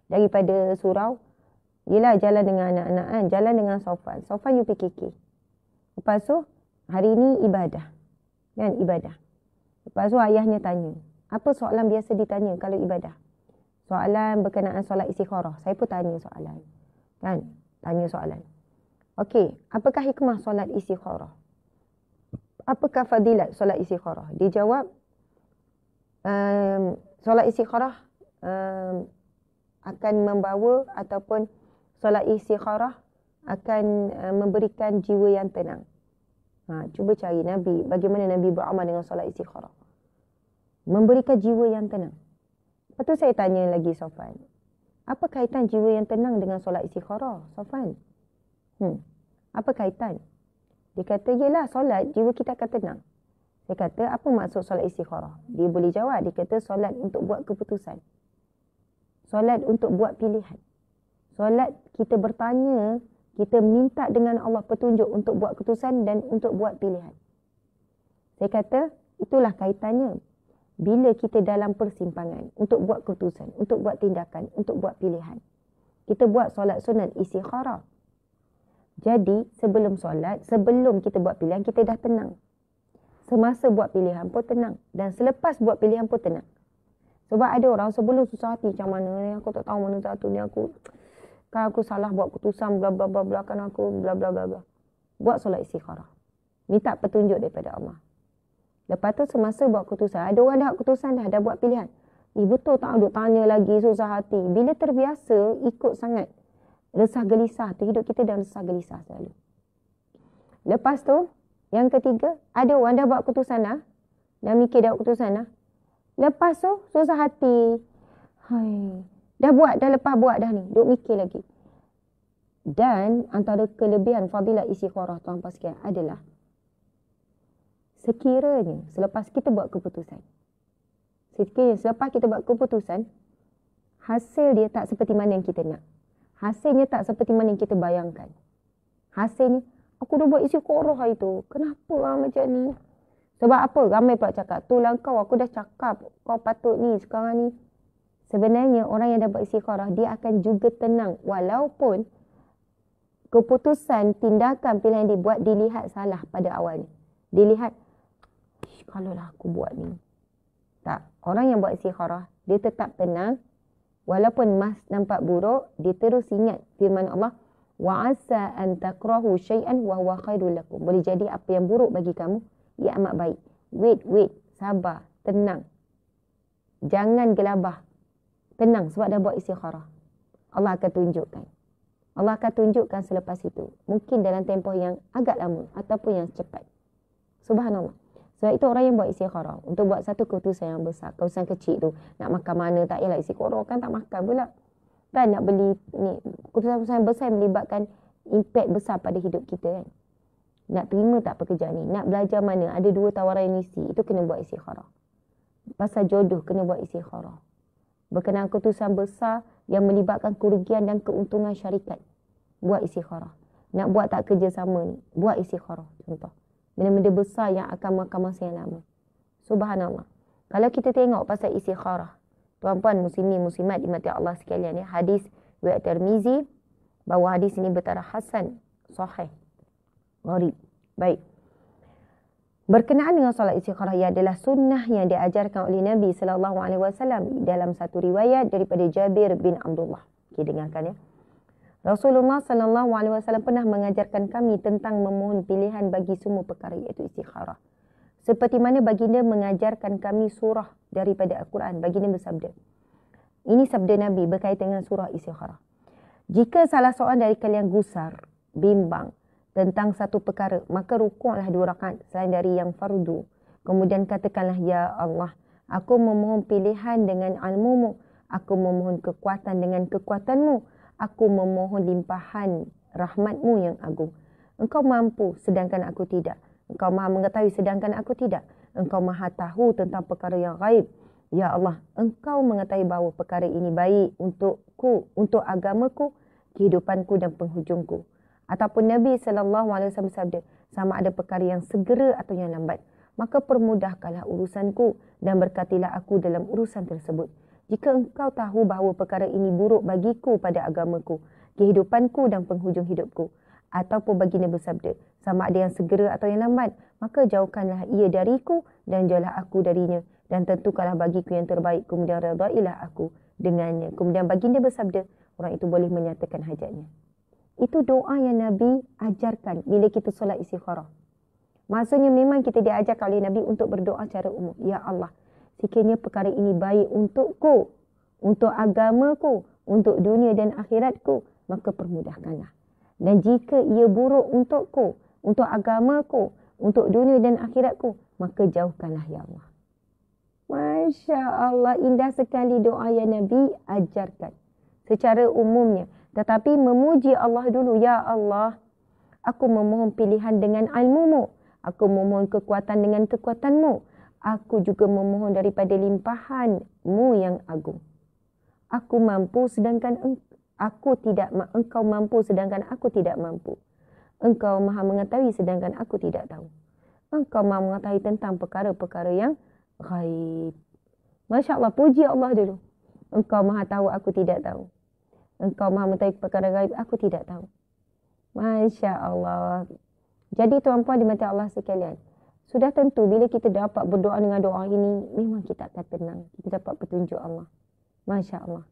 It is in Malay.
daripada surau. Yelah, jalan dengan anak-anak kan. Jalan dengan Sofan. Sofan you PKK. Lepas tu, hari ni ibadah. Kan, ibadah. Lepas tu ayahnya tanya. Apa soalan biasa ditanya kalau ibadah? Soalan berkenaan solat istikharah. Saya pun tanya soalan. Kan, tanya soalan. Okey, apakah hikmah solat istikharah? Apakah fadilat solat istikharah? Dia jawab, solat istikharah akan membawa ataupun solat istikharah akan memberikan jiwa yang tenang. Cuba cari Nabi, bagaimana Nabi beramal dengan solat istikharah. Memberikan jiwa yang tenang. Lepas tu saya tanya lagi Sofan, apa kaitan jiwa yang tenang dengan solat istikharah, Sofan? Apa kaitan? Dia kata, yelah solat, jiwa kita akan tenang. Saya kata, apa maksud solat istikharah? Dia boleh jawab, dia kata solat untuk buat keputusan. Solat untuk buat pilihan. Solat kita bertanya, kita minta dengan Allah petunjuk untuk buat keputusan dan untuk buat pilihan. Saya kata, itulah kaitannya. Bila kita dalam persimpangan untuk buat keputusan, untuk buat tindakan, untuk buat pilihan. Kita buat solat sunat istikharah. Jadi, sebelum solat, sebelum kita buat pilihan, kita dah tenang. Semasa buat pilihan pun tenang. Dan selepas buat pilihan pun tenang. Sebab ada orang sebelum susah hati macam mana ni, aku tak tahu mana satu ni, aku salah buat keputusan, bla bla bla bla, kan aku bla bla bla bla. Buat solat istikharah. Minta petunjuk daripada Allah. Lepas tu semasa buat keputusan, ada orang dah buat keputusan dah buat pilihan. Betul tak duk tanya lagi, susah hati. Bila terbiasa ikut sangat, resah gelisah tu, hidup kita dah resah gelisah selalu. Lepas tu, yang ketiga, ada orang dah buat keputusan dah mikir dah buat keputusan dah. Lepas tu, susah hati. Dah lepas buat dah ni. Duk mikir lagi. Dan antara kelebihan fadilat istikharah tuan-tuan sekalian adalah sekiranya selepas kita buat keputusan. Selepas kita buat keputusan, hasil dia tak seperti mana yang kita nak. Hasilnya tak seperti mana yang kita bayangkan. Hasilnya, aku dah buat istikharah hari tu. Kenapa macam ni? Sebab apa? Ramai pula cakap, tulang kau, aku dah cakap, kau patut ni, sekarang ni. Sebenarnya orang yang dah buat istikharah, dia akan juga tenang. Walaupun keputusan, tindakan, pilihan yang dibuat, dilihat salah pada awalnya. Dilihat, kalaulah aku buat ni. Tak. Orang yang buat istikharah, dia tetap tenang. Walaupun nampak buruk, dia terus ingat firman Allah, وَعَسَىٰ أَن تَكْرَهُ شَيْئًا وَهُوَ خَيْرٌ لَكُمْ. Boleh jadi apa yang buruk bagi kamu, ia amat baik. Wait, sabar, tenang. Jangan gelabah. Tenang sebab dah buat istikharah. Allah akan tunjukkan. Allah akan tunjukkan selepas itu. Mungkin dalam tempoh yang agak lama ataupun yang cepat. Subhanallah. Sebab itu orang yang buat istikharah untuk buat satu keputusan yang besar. Keputusan kecil tu, nak makan mana, tak yalah istikharah kan tak makan pula. Kan nak beli ni, keputusan besar yang melibatkan impact besar pada hidup kita kan. Nak terima tak pekerjaan ni? Nak belajar mana? Ada 2 tawaran universiti. Itu kena buat istikharah. Pasal jodoh kena buat istikharah. Berkenaan keputusan besar yang melibatkan kerugian dan keuntungan syarikat. Buat istikharah. Nak buat tak kerjasama ni? Buat istikharah. Contoh. Benda-benda besar yang akan makan masa yang lama. Subhanallah. Kalau kita tengok pasal istikharah. Tuan-puan muslimin muslimat dimati Allah sekalian ya. Hadis riwayat Tirmizi. Bahawa hadis ini bertaraf hasan. Sahih. Gharib. Baik. Berkenaan dengan solat istikharah, ia adalah sunnah yang diajarkan oleh Nabi SAW dalam satu riwayat daripada Jabir bin Abdullah. Okay, dengarkan ya. Rasulullah SAW pernah mengajarkan kami tentang memohon pilihan bagi semua perkara, iaitu istikharah. Seperti mana baginda mengajarkan kami surah daripada Al-Quran. Baginda bersabda. Ini sabda Nabi berkaitan dengan surah istikharah. Jika salah seorang dari kalian gusar, bimbang tentang satu perkara, maka rukuklah 2 rakaat selain dari yang fardu. Kemudian katakanlah, ya Allah, aku memohon pilihan dengan ilmu-Mu, aku memohon kekuatan dengan kekuatan-Mu, aku memohon limpahan rahmat-Mu yang agung. Engkau mampu sedangkan aku tidak. Engkau maha mengetahui sedangkan aku tidak. Engkau maha tahu tentang perkara yang gaib. Ya Allah, Engkau mengetahui bahawa perkara ini baik untukku, untuk agamaku, kehidupanku dan penghujungku. Ataupun Nabi SAW bersabda, sama ada perkara yang segera atau yang lambat, maka permudahkanlah urusanku dan berkatilah aku dalam urusan tersebut. Jika engkau tahu bahawa perkara ini buruk bagiku pada agamaku, kehidupanku dan penghujung hidupku. Ataupun baginda bersabda, sama ada yang segera atau yang lambat, maka jauhkanlah ia dariku dan jauhlah aku darinya. Dan tentukanlah bagiku yang terbaik, kemudian redailah aku dengannya. Kemudian baginda bersabda, orang itu boleh menyatakan hajatnya. Itu doa yang Nabi ajarkan bila kita solat istikharah. Maksudnya memang kita diajarkan oleh Nabi untuk berdoa secara umum. Ya Allah, sekiranya perkara ini baik untukku, untuk agamaku, untuk dunia dan akhiratku, maka permudahkanlah. Dan jika ia buruk untukku, untuk agamaku, untuk dunia dan akhiratku, maka jauhkanlah ya Allah. Masya Allah, indah sekali doa yang Nabi ajarkan secara umumnya. Tetapi memuji Allah dulu. Ya Allah, aku memohon pilihan dengan ilmu-Mu. Aku memohon kekuatan dengan kekuatan-Mu. Aku juga memohon daripada limpahan-Mu yang agung. Aku mampu sedangkan Engkau mampu sedangkan aku tidak mampu. Engkau maha mengetahui sedangkan aku tidak tahu. Engkau maha mengetahui tentang perkara-perkara yang ghaib. Masya Allah, puji Allah dulu. Engkau maha tahu, aku tidak tahu. Engkau maha mengetahui perkara ghaib, aku tidak tahu. Masya Allah. Jadi tuan-puan dimati Allah sekalian, sudah tentu bila kita dapat berdoa dengan doa ini, memang kita akan tenang. Kita dapat petunjuk Allah. Masya Allah.